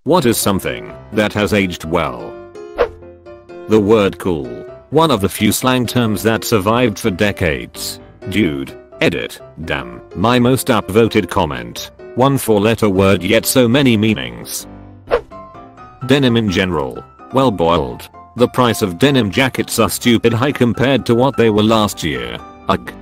What is something that has aged well? The word cool. One of the few slang terms that survived for decades. Dude. Edit. Damn. My most upvoted comment. One 4-letter word yet so many meanings. Denim in general. Well boiled. The price of denim jackets are stupid high compared to what they were last year. Ugh.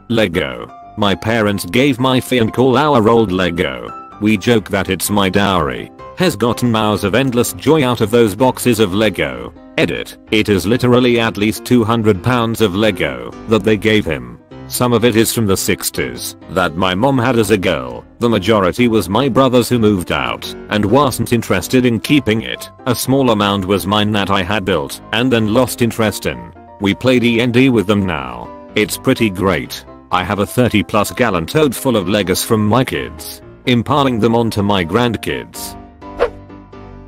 Lego. My parents gave my fiancé-our-old Lego. We joke that it's my dowry. Has gotten mours of endless joy out of those boxes of Lego. Edit. It is literally at least 200 pounds of Lego that they gave him. Some of it is from the 60s that my mom had as a girl. The majority was my brother's who moved out and wasn't interested in keeping it. A small amount was mine that I had built and then lost interest in. We play D&D with them now. It's pretty great. I have a 30+ gallon tote full of Legos from my kids, imparting them onto my grandkids.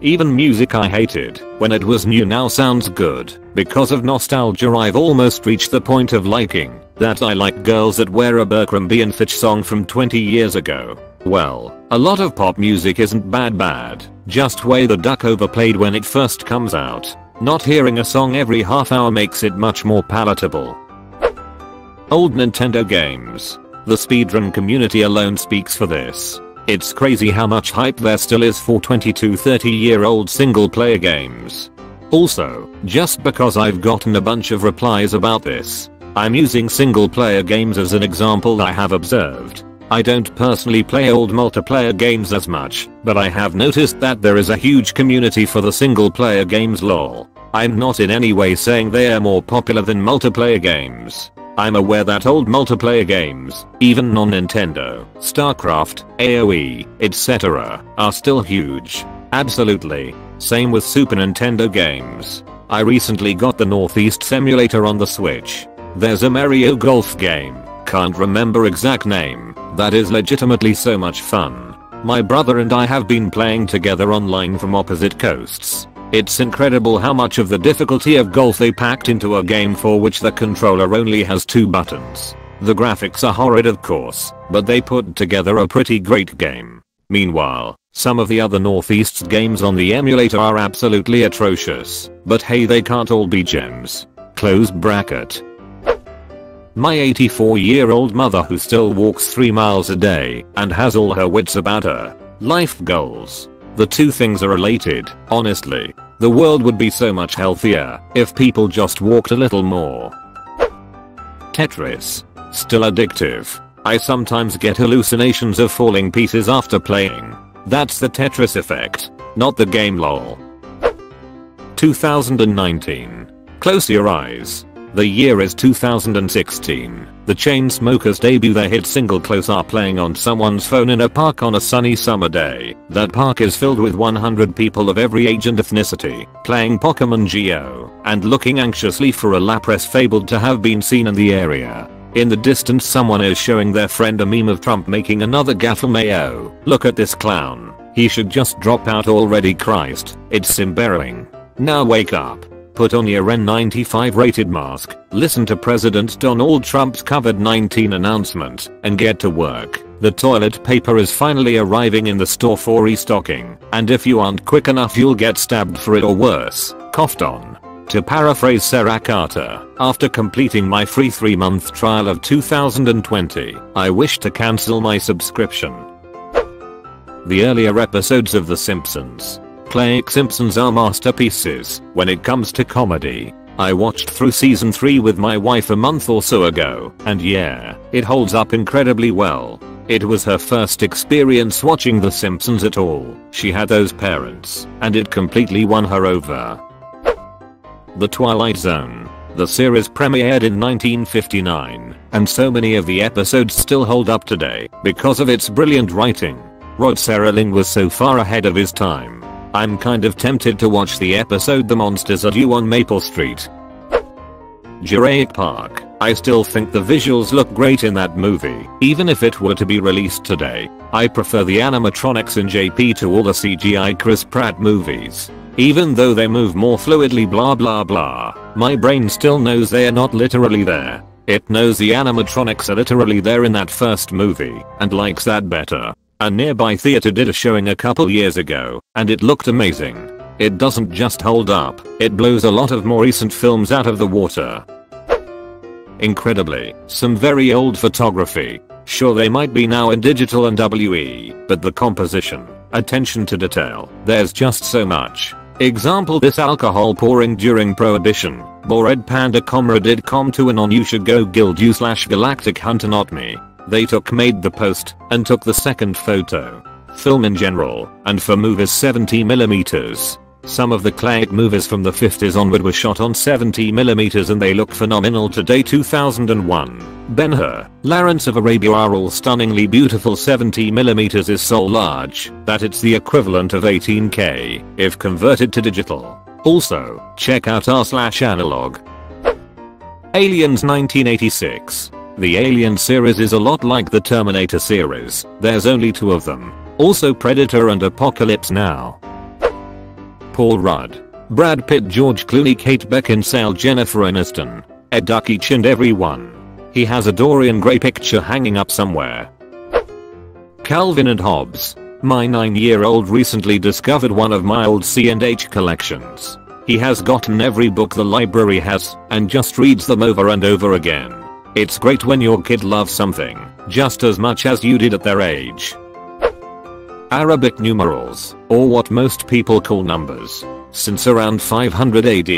Even music I hated when it was new now sounds good. Because of nostalgia I've almost reached the point of liking that I like girls that wear a Berkramby and Fitch song from 20 years ago. Well, a lot of pop music isn't bad, just way the duck overplayed when it first comes out. Not hearing a song every half hour makes it much more palatable. Old Nintendo games. The speedrun community alone speaks for this. It's crazy how much hype there still is for 20-30-year-old single player games. Also, just because I've gotten a bunch of replies about this, I'm using single player games as an example I have observed. I don't personally play old multiplayer games as much, but I have noticed that there is a huge community for the single player games lol. I'm not in any way saying they are more popular than multiplayer games. I'm aware that old multiplayer games, even non-Nintendo, StarCraft, AoE, etc., are still huge. Absolutely. Same with Super Nintendo games. I recently got the Northeast Simulator on the Switch. There's a Mario Golf game, can't remember exact name, that is legitimately so much fun. My brother and I have been playing together online from opposite coasts. It's incredible how much of the difficulty of golf they packed into a game for which the controller only has 2 buttons. The graphics are horrid of course, but they put together a pretty great game. Meanwhile, some of the other Northeast's games on the emulator are absolutely atrocious, but hey, they can't all be gems. Close bracket. My 84-year-old mother who still walks 3 miles a day and has all her wits about her. Life goals. The two things are related, honestly. The world would be so much healthier if people just walked a little more. Tetris. Still addictive. I sometimes get hallucinations of falling pieces after playing. That's the Tetris effect, not the game lol. 2019. Close your eyes. The year is 2016. The Chainsmokers debut their hit single Close are playing on someone's phone in a park on a sunny summer day. That park is filled with 100 people of every age and ethnicity, playing Pokemon Go, and looking anxiously for a Lapras fabled to have been seen in the area. In the distance someone is showing their friend a meme of Trump making another gaffe. Mayo. Look at this clown. He should just drop out already, Christ. It's embarrassing. Now wake up. Put on your N95 rated mask, listen to President Donald Trump's COVID-19 announcement, and get to work. The toilet paper is finally arriving in the store for restocking, and if you aren't quick enough you'll get stabbed for it or worse. Coughed on. To paraphrase Sarah Carter, after completing my free 3-month trial of 2020, I wish to cancel my subscription. The earlier episodes of The Simpsons. Classic Simpsons are masterpieces when it comes to comedy. I watched through season 3 with my wife a month or so ago, and yeah, it holds up incredibly well. It was her first experience watching The Simpsons at all. She had those parents, and it completely won her over. The Twilight Zone. The series premiered in 1959, and so many of the episodes still hold up today because of its brilliant writing. Rod Serling was so far ahead of his time. I'm kind of tempted to watch the episode The Monsters Are Due on Maple Street. Jurassic Park. I still think the visuals look great in that movie, even if it were to be released today. I prefer the animatronics in JP to all the CGI Chris Pratt movies. Even though they move more fluidly blah blah blah, my brain still knows they are not literally there. It knows the animatronics are literally there in that first movie, and likes that better. A nearby theater did a showing a couple years ago, and it looked amazing. It doesn't just hold up, it blows a lot of more recent films out of the water. Incredibly, some very old photography. Sure, they might be now in digital and WE, but the composition, attention to detail, there's just so much. Example, this alcohol pouring during Prohibition. Bored Panda Comrade did com to an on you should go guild you / galactic hunter not me. They made the post and took the second photo. Film in general, and for movies 70mm. Some of the classic movies from the 50s onward were shot on 70mm and they look phenomenal today. 2001. Ben-Hur, Lawrence of Arabia are all stunningly beautiful. 70mm is so large that it's the equivalent of 18K if converted to digital. Also, check out r/analog. Aliens 1986. The Alien series is a lot like the Terminator series, there's only 2 of them. Also Predator and Apocalypse Now. Paul Rudd, Brad Pitt, George Clooney, Kate Beckinsale, Jennifer Aniston, Ed Duckich and everyone. He has a Dorian Gray picture hanging up somewhere. Calvin and Hobbes. My 9-year-old recently discovered one of my old C&H collections. He has gotten every book the library has and just reads them over and over again. It's great when your kid loves something just as much as you did at their age. Arabic numerals, or what most people call numbers. Since around 500 AD,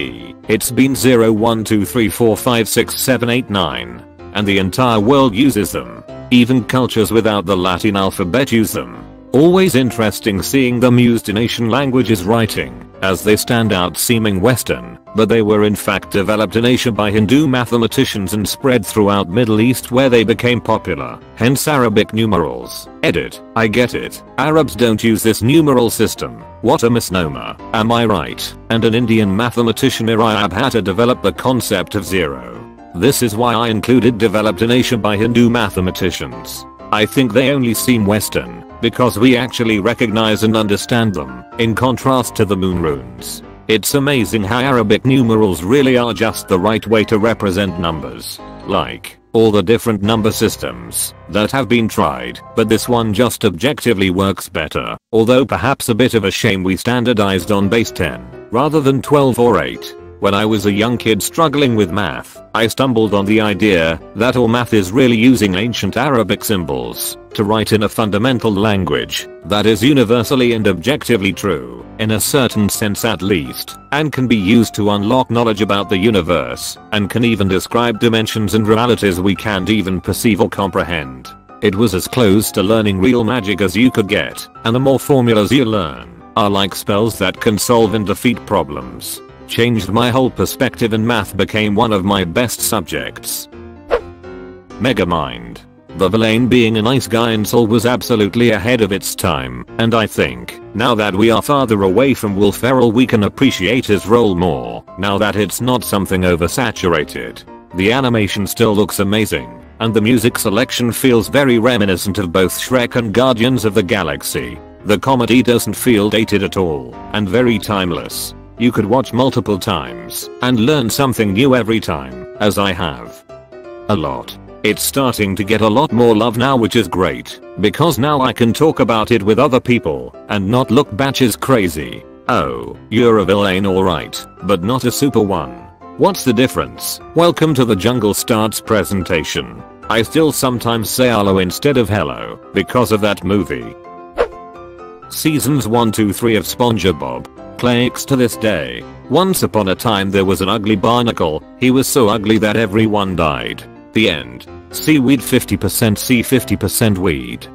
it's been 0, 1, 2, 3, 4, 5, 6, 7, 8, 9, and the entire world uses them. Even cultures without the Latin alphabet use them. Always interesting seeing them used in Asian languages writing, as they stand out seeming Western, but they were in fact developed in Asia by Hindu mathematicians and spread throughout Middle East where they became popular, hence Arabic numerals. Edit, I get it, Arabs don't use this numeral system, what a misnomer, am I right? And an Indian mathematician Irayab had to develop the concept of zero. This is why I included developed in Asia by Hindu mathematicians. I think they only seem Western, because we actually recognize and understand them, in contrast to the moon runes. It's amazing how Arabic numerals really are just the right way to represent numbers. Like, all the different number systems that have been tried, but this one just objectively works better, although perhaps a bit of a shame we standardized on base 10, rather than 12 or 8. When I was a young kid struggling with math, I stumbled on the idea that all math is really using ancient Arabic symbols to write in a fundamental language that is universally and objectively true, in a certain sense at least, and can be used to unlock knowledge about the universe, and can even describe dimensions and realities we can't even perceive or comprehend. It was as close to learning real magic as you could get, and the more formulas you learn are like spells that can solve and defeat problems. Changed my whole perspective and math became one of my best subjects. Megamind. The villain being a nice guy and Soul was absolutely ahead of its time, and I think, now that we are farther away from Will Ferrell we can appreciate his role more, now that it's not something oversaturated. The animation still looks amazing, and the music selection feels very reminiscent of both Shrek and Guardians of the Galaxy. The comedy doesn't feel dated at all, and very timeless. You could watch multiple times and learn something new every time, as I have. A lot. It's starting to get a lot more love now, which is great, because now I can talk about it with other people and not look batshit crazy. Oh, you're a villain alright, but not a super one. What's the difference? Welcome to the Jungle Starts presentation. I still sometimes say hello instead of hello, because of that movie. Seasons 1, 2, 3 of SpongeBob. Clicks to this day. Once upon a time there was an ugly barnacle, he was so ugly that everyone died. The end. Seaweed 50% sea 50% weed.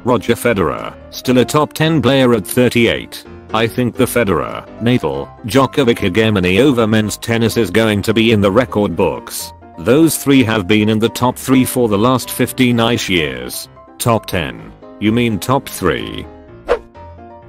Roger Federer, still a top 10 player at 38. I think the Federer, Nadal, Djokovic hegemony over men's tennis is going to be in the record books. Those 3 have been in the top 3 for the last 15-ish years. Top 10. You mean top 3?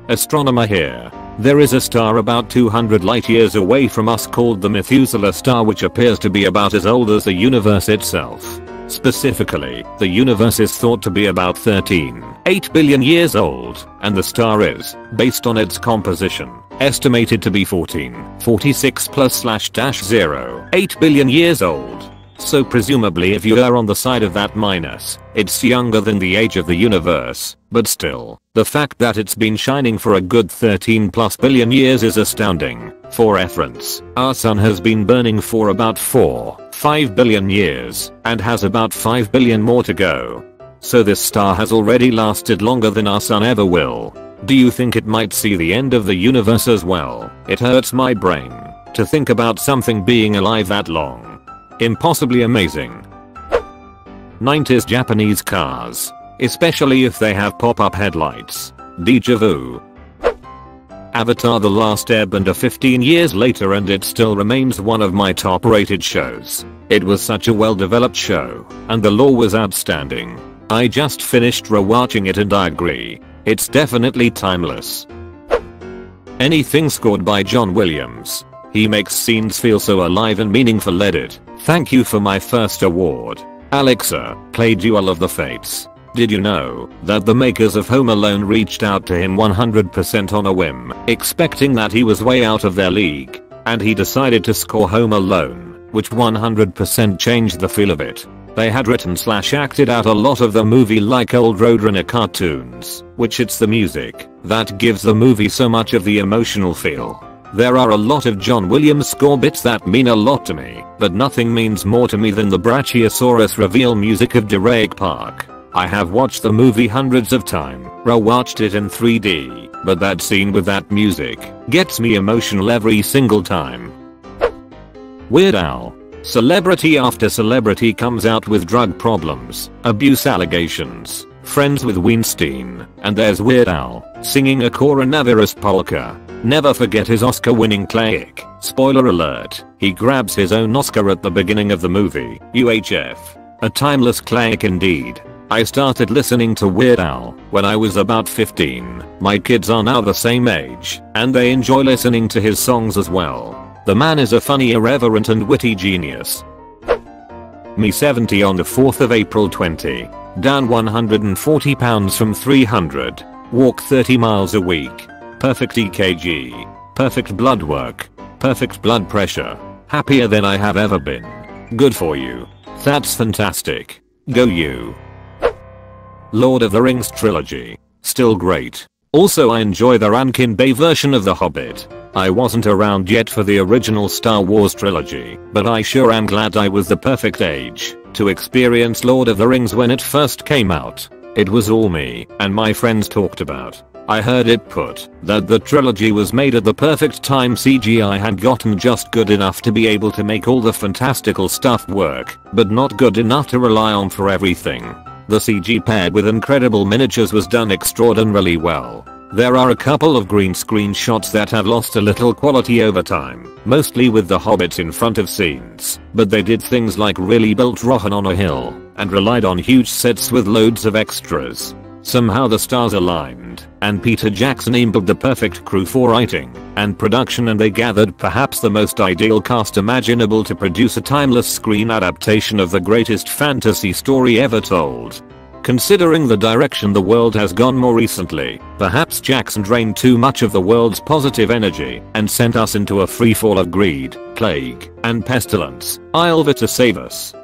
Astronomer here. There is a star about 200 light years away from us called the Methuselah star, which appears to be about as old as the universe itself. Specifically, the universe is thought to be about 13.8 billion years old, and the star is, based on its composition, estimated to be 1446 plus /0.8 billion years old. So presumably if you are on the side of that minus, it's younger than the age of the universe, but still, the fact that it's been shining for a good 13 plus billion years is astounding. For reference, our sun has been burning for about 4-5 billion years, and has about 5 billion more to go. So this star has already lasted longer than our sun ever will. Do you think it might see the end of the universe as well? It hurts my brain to think about something being alive that long. Impossibly amazing. 90s Japanese cars, especially if they have pop-up headlights. Deja vu. Avatar: The Last Airbender 15 years later and it still remains one of my top rated shows. It was such a well developed show, and the lore was outstanding. I just finished rewatching it and I agree. It's definitely timeless. Anything scored by John Williams. He makes scenes feel so alive and meaningful. Reddit. Thank you for my first award. Alexa, play Duel of the Fates. Did you know that the makers of Home Alone reached out to him 100% on a whim, expecting that he was way out of their league, and he decided to score Home Alone, which 100% changed the feel of it. They had written/acted out a lot of the movie like old Roadrunner cartoons, which it's the music that gives the movie so much of the emotional feel. There are a lot of John Williams score bits that mean a lot to me, but nothing means more to me than the Brachiosaurus reveal music of Jurassic Park. I have watched the movie hundreds of times, rewatched it in 3D, but that scene with that music gets me emotional every single time. Weird Al. Celebrity after celebrity comes out with drug problems, abuse allegations, friends with Weinstein, and there's Weird Al singing a coronavirus polka. Never forget his Oscar-winning classic. Spoiler alert, he grabs his own Oscar at the beginning of the movie, UHF. A timeless classic indeed. I started listening to Weird Al when I was about 15. My kids are now the same age, and they enjoy listening to his songs as well. The man is a funny, irreverent and witty genius. Me 70 on the 4th of April 20. Down 140 pounds from 300. Walk 30 miles a week. Perfect EKG. Perfect blood work. Perfect blood pressure. Happier than I have ever been. Good for you. That's fantastic. Go you. Lord of the Rings trilogy. Still great. Also I enjoy the Rankin Bay version of The Hobbit. I wasn't around yet for the original Star Wars trilogy, but I sure am glad I was the perfect age to experience Lord of the Rings when it first came out. It was all me and my friends talked about. I heard it put that the trilogy was made at the perfect time. CGI had gotten just good enough to be able to make all the fantastical stuff work, but not good enough to rely on for everything. The CG paired with incredible miniatures was done extraordinarily well. There are a couple of green screen shots that have lost a little quality over time, mostly with the hobbits in front of scenes, but they did things like really built Rohan on a hill, and relied on huge sets with loads of extras. Somehow the stars aligned, and Peter Jackson aimed the perfect crew for writing and production, and they gathered perhaps the most ideal cast imaginable to produce a timeless screen adaptation of the greatest fantasy story ever told. Considering the direction the world has gone more recently, perhaps Jackson drained too much of the world's positive energy and sent us into a freefall of greed, plague, and pestilence. I'll to save us.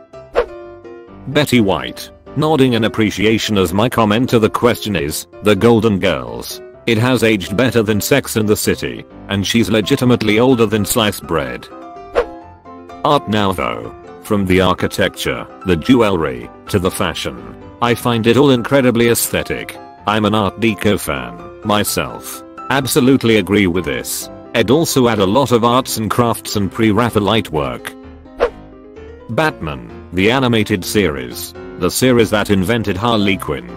Betty White. Nodding in appreciation as my comment to the question is, The Golden Girls. It has aged better than Sex and the City, and she's legitimately older than sliced bread. Art now though. From the architecture, the jewelry, to the fashion. I find it all incredibly aesthetic. I'm an Art Deco fan, myself. Absolutely agree with this. I'd also add a lot of arts and crafts and pre-Raphaelite work. Batman, the animated series. The series that invented Harley Quinn.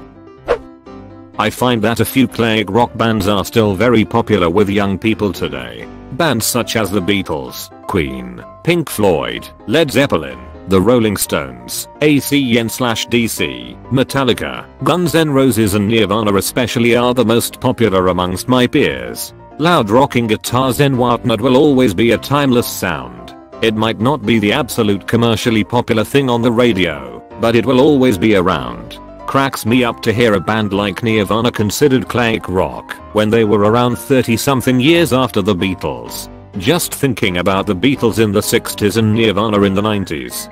I find that a few classic rock bands are still very popular with young people today. Bands such as the Beatles, Queen, Pink Floyd, Led Zeppelin, the Rolling Stones, ACN/DC, Metallica, Guns N' Roses and Nirvana especially are the most popular amongst my peers. Loud rocking guitars and whatnot will always be a timeless sound. It might not be the absolute commercially popular thing on the radio, but it will always be around. Cracks me up to hear a band like Nirvana considered classic rock when they were around 30 something years after the Beatles. Just thinking about the Beatles in the 60s and Nirvana in the 90s.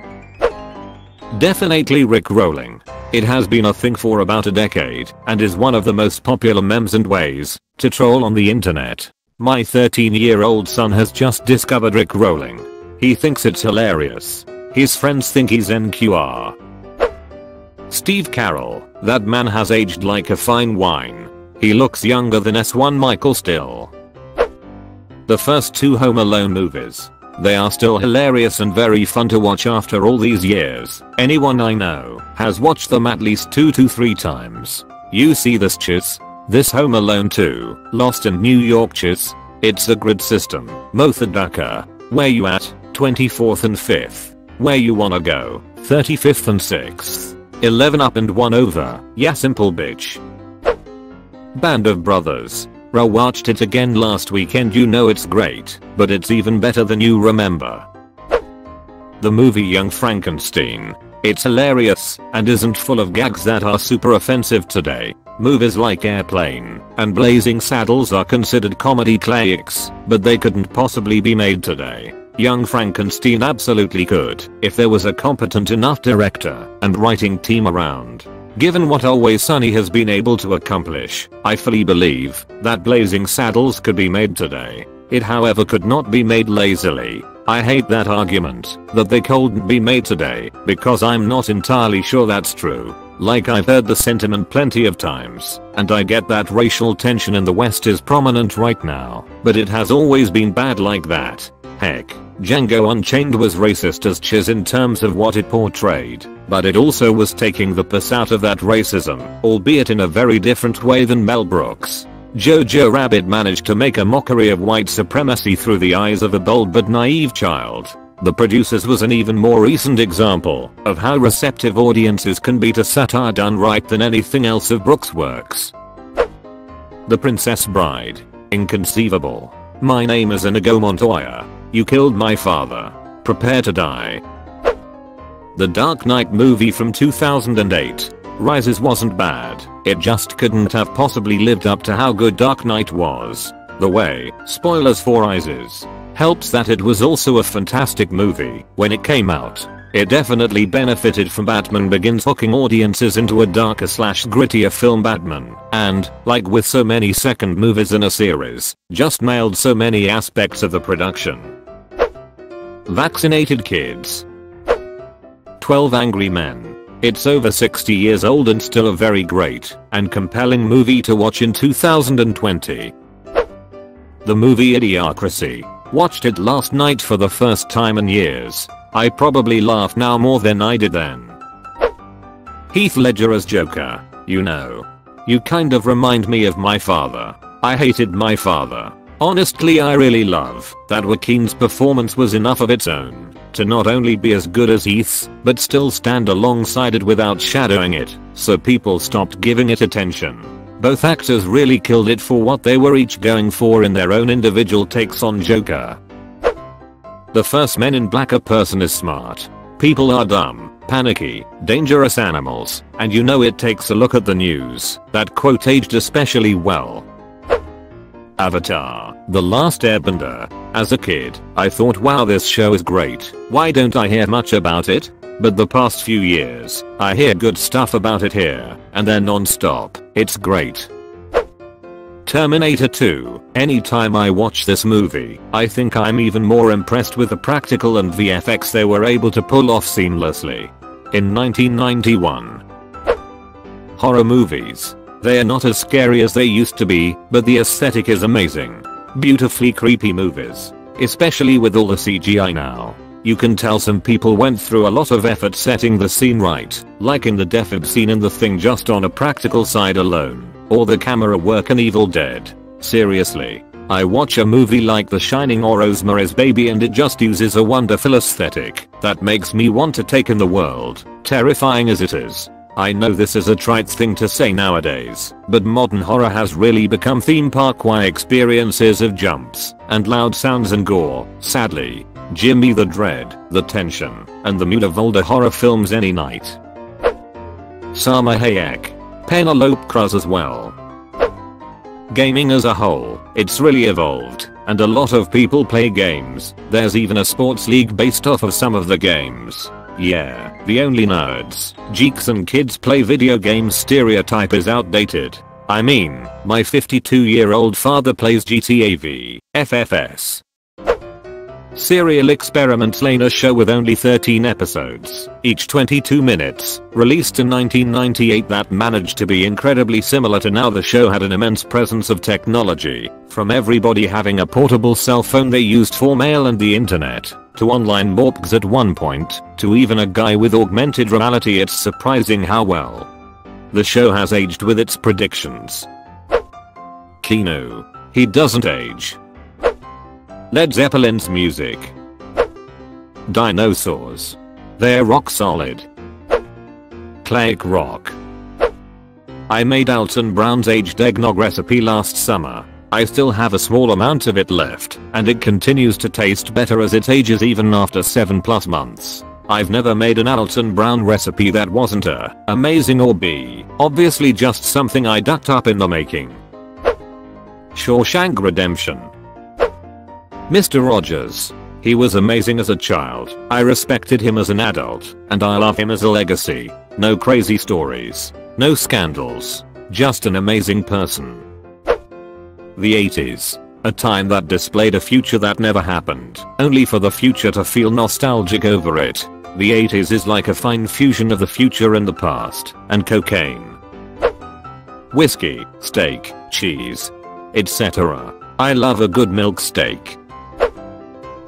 Definitely Rickrolling. It has been a thing for about a decade and is one of the most popular memes and ways to troll on the internet. My 13-year-old son has just discovered Rickrolling. He thinks it's hilarious. His friends think he's NQR. Steve Carell, that man has aged like a fine wine. He looks younger than S1 Michael still. The first 2 Home Alone movies. They are still hilarious and very fun to watch after all these years. Anyone I know has watched them at least 2 to 3 times. You see this chiz? This Home Alone 2, Lost in New York chiz? It's a grid system. Mothadaka. Where you at? 24th and 5th. Where you wanna go? 35th and 6th. 11 up and 1 over. Yeah, simple bitch. Band of Brothers. I watched it again last weekend. You know it's great, but it's even better than you remember. The movie Young Frankenstein. It's hilarious and isn't full of gags that are super offensive today. Movies like Airplane and Blazing Saddles are considered comedy classics, but they couldn't possibly be made today. Young Frankenstein absolutely could if there was a competent enough director and writing team around. Given what Always Sunny has been able to accomplish, I fully believe that Blazing Saddles could be made today. It however could not be made lazily. I hate that argument that they couldn't be made today because I'm not entirely sure that's true. Like I've heard the sentiment plenty of times, and I get that racial tension in the West is prominent right now, but it has always been bad like that. Heck, Django Unchained was racist as chiz in terms of what it portrayed, but it also was taking the piss out of that racism, albeit in a very different way than Mel Brooks. Jojo Rabbit managed to make a mockery of white supremacy through the eyes of a bold but naive child. The Producers was an even more recent example of how receptive audiences can be to satire done right than anything else of Brooks' works. The Princess Bride. Inconceivable. My name is Inigo Montoya. You killed my father. Prepare to die. The Dark Knight movie from 2008. Rises wasn't bad, it just couldn't have possibly lived up to how good Dark Knight was. The way, spoilers for Rises, helps that it was also a fantastic movie when it came out. It definitely benefited from Batman Begins hooking audiences into a darker / grittier film Batman, and, like with so many second movies in a series, just nailed so many aspects of the production. Vaccinated Kids. 12 Angry Men. It's over 60 years old and still a very great and compelling movie to watch in 2020. The movie Idiocracy. Watched it last night for the first time in years. I probably laugh now more than I did then. Heath Ledger as Joker. You know. You kind of remind me of my father. I hated my father. Honestly, I really love that Joaquin's performance was enough of its own to not only be as good as Heath's, but still stand alongside it without shadowing it, so people stopped giving it attention. Both actors really killed it for what they were each going for in their own individual takes on Joker. The first Men in Black. A person is smart. People are dumb, panicky, dangerous animals, and you know it takes a look at the news. That quote aged especially well. Avatar: The Last Airbender. As a kid, I thought, wow, this show is great. Why don't I hear much about it? But the past few years, I hear good stuff about it here and there non-stop. It's great. Terminator 2. Anytime I watch this movie, I think I'm even more impressed with the practical and VFX they were able to pull off seamlessly. In 1991. Horror movies. They are not as scary as they used to be, but the aesthetic is amazing. Beautifully creepy movies. Especially with all the CGI now. You can tell some people went through a lot of effort setting the scene right, like in the defib scene in The Thing just on a practical side alone, or the camera work in Evil Dead. Seriously. I watch a movie like The Shining or Rosemary's Baby and it just uses a wonderful aesthetic that makes me want to take in the world, terrifying as it is. I know this is a trite thing to say nowadays, but modern horror has really become theme park-wide experiences of jumps and loud sounds and gore, sadly. Jimmy the Dread, the tension, and the mood of older horror films any night. Salma Hayek. Penelope Cruz as well. Gaming as a whole, it's really evolved, and a lot of people play games. There's even a sports league based off of some of the games. Yeah, the only nerds, geeks and kids play video games stereotype is outdated. I mean, my 52-year-old father plays GTA V, FFS. Serial Experiments Lane, a show with only 13 episodes, each 22 minutes, released in 1998 that managed to be incredibly similar to now. The show had an immense presence of technology, from everybody having a portable cell phone they used for mail and the internet, to online morgues at one point, to even a guy with augmented reality. It's surprising how well the show has aged with its predictions. Keanu. He doesn't age. Led Zeppelin's music. Dinosaurs. They're rock solid. Classic rock. I made Alton Brown's aged eggnog recipe last summer. I still have a small amount of it left, and it continues to taste better as it ages even after 7+ months. I've never made an Alton Brown recipe that wasn't A, amazing, or B, obviously just something I ducked up in the making. Shawshank Redemption. Mr. Rogers. He was amazing as a child. I respected him as an adult, and I love him as a legacy. No crazy stories. No scandals. Just an amazing person. The 80s. A time that displayed a future that never happened, only for the future to feel nostalgic over it. The 80s is like a fine fusion of the future and the past, and cocaine. Whiskey, steak, cheese, etc. I love a good milk steak.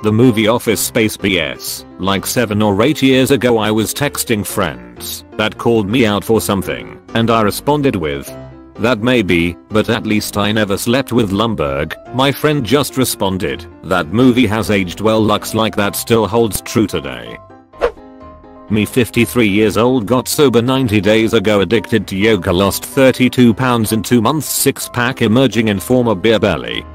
The movie Office Space BS. Like 7 or 8 years ago I was texting friends that called me out for something, and I responded with, "That may be, but at least I never slept with Lumbergh." My friend just responded, "That movie has aged well." Looks like that still holds true today. Me, 53 years old, got sober 90 days ago, addicted to yoga, lost 32 pounds in 2 months, 6-pack emerging in form of beer belly.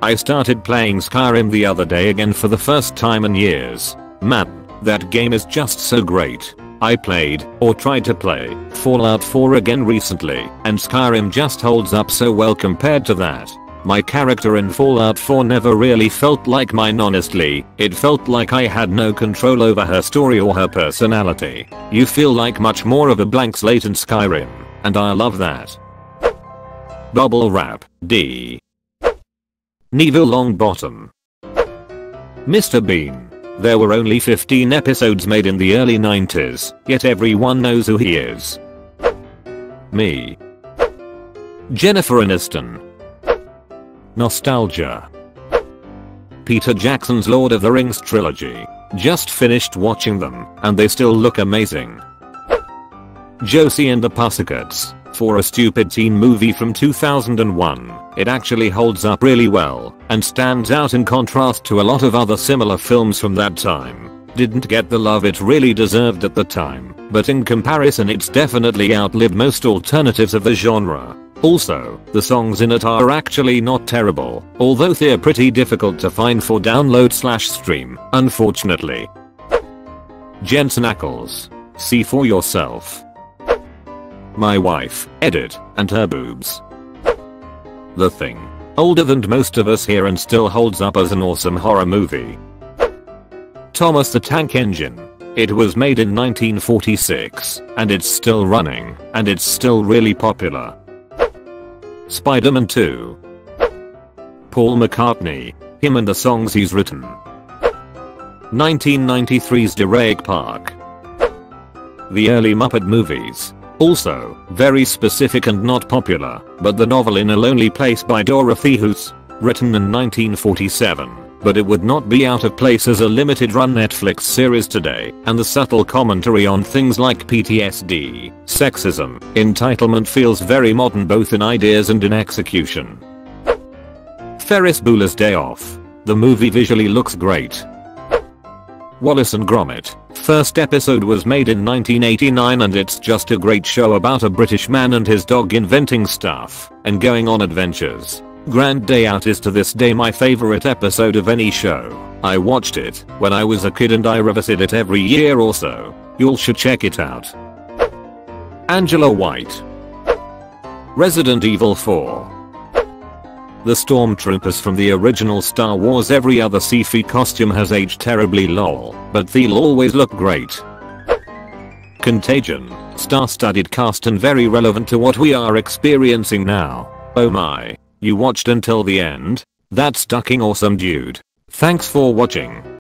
I started playing Skyrim the other day again for the first time in years. Man, that game is just so great. I played, or tried to play, Fallout 4 again recently, and Skyrim just holds up so well compared to that. My character in Fallout 4 never really felt like mine, honestly. It felt like I had no control over her story or her personality. You feel like much more of a blank slate in Skyrim, and I love that. Bubble Wrap, D. Neville Longbottom. Mr. Bean. There were only 15 episodes made in the early 90s, yet everyone knows who he is. Me. Jennifer Aniston. Nostalgia. Peter Jackson's Lord of the Rings trilogy. Just finished watching them, and they still look amazing. Josie and the Pussycats. For a stupid teen movie from 2001, it actually holds up really well, and stands out in contrast to a lot of other similar films from that time. Didn't get the love it really deserved at the time, but in comparison it's definitely outlived most alternatives of the genre. Also, the songs in it are actually not terrible, although they're pretty difficult to find for download/stream, unfortunately. Jensen Ackles. See for yourself. My wife, Edit, and her boobs. The Thing. Older than most of us here and still holds up as an awesome horror movie. Thomas the Tank Engine. It was made in 1946, and it's still running, and it's still really popular. Spider-Man 2. Paul McCartney. Him and the songs he's written. 1993's Jurassic Park. The early Muppet movies. Also, very specific and not popular, but the novel In a Lonely Place by Dorothy Hoos, written in 1947, but it would not be out of place as a limited-run Netflix series today, and the subtle commentary on things like PTSD, sexism, entitlement feels very modern both in ideas and in execution. Ferris Bueller's Day Off. The movie visually looks great. Wallace and Gromit. First episode was made in 1989 and it's just a great show about a British man and his dog inventing stuff and going on adventures. Grand Day Out is to this day my favorite episode of any show. I watched it when I was a kid and I revisit it every year or so. You should check it out. Angela White. Resident Evil 4. The stormtroopers from the original Star Wars, every other sci-fi costume has aged terribly lol, but they'll always look great. Contagion, star-studded cast and very relevant to what we are experiencing now. Oh my, you watched until the end? That's fucking awesome dude. Thanks for watching.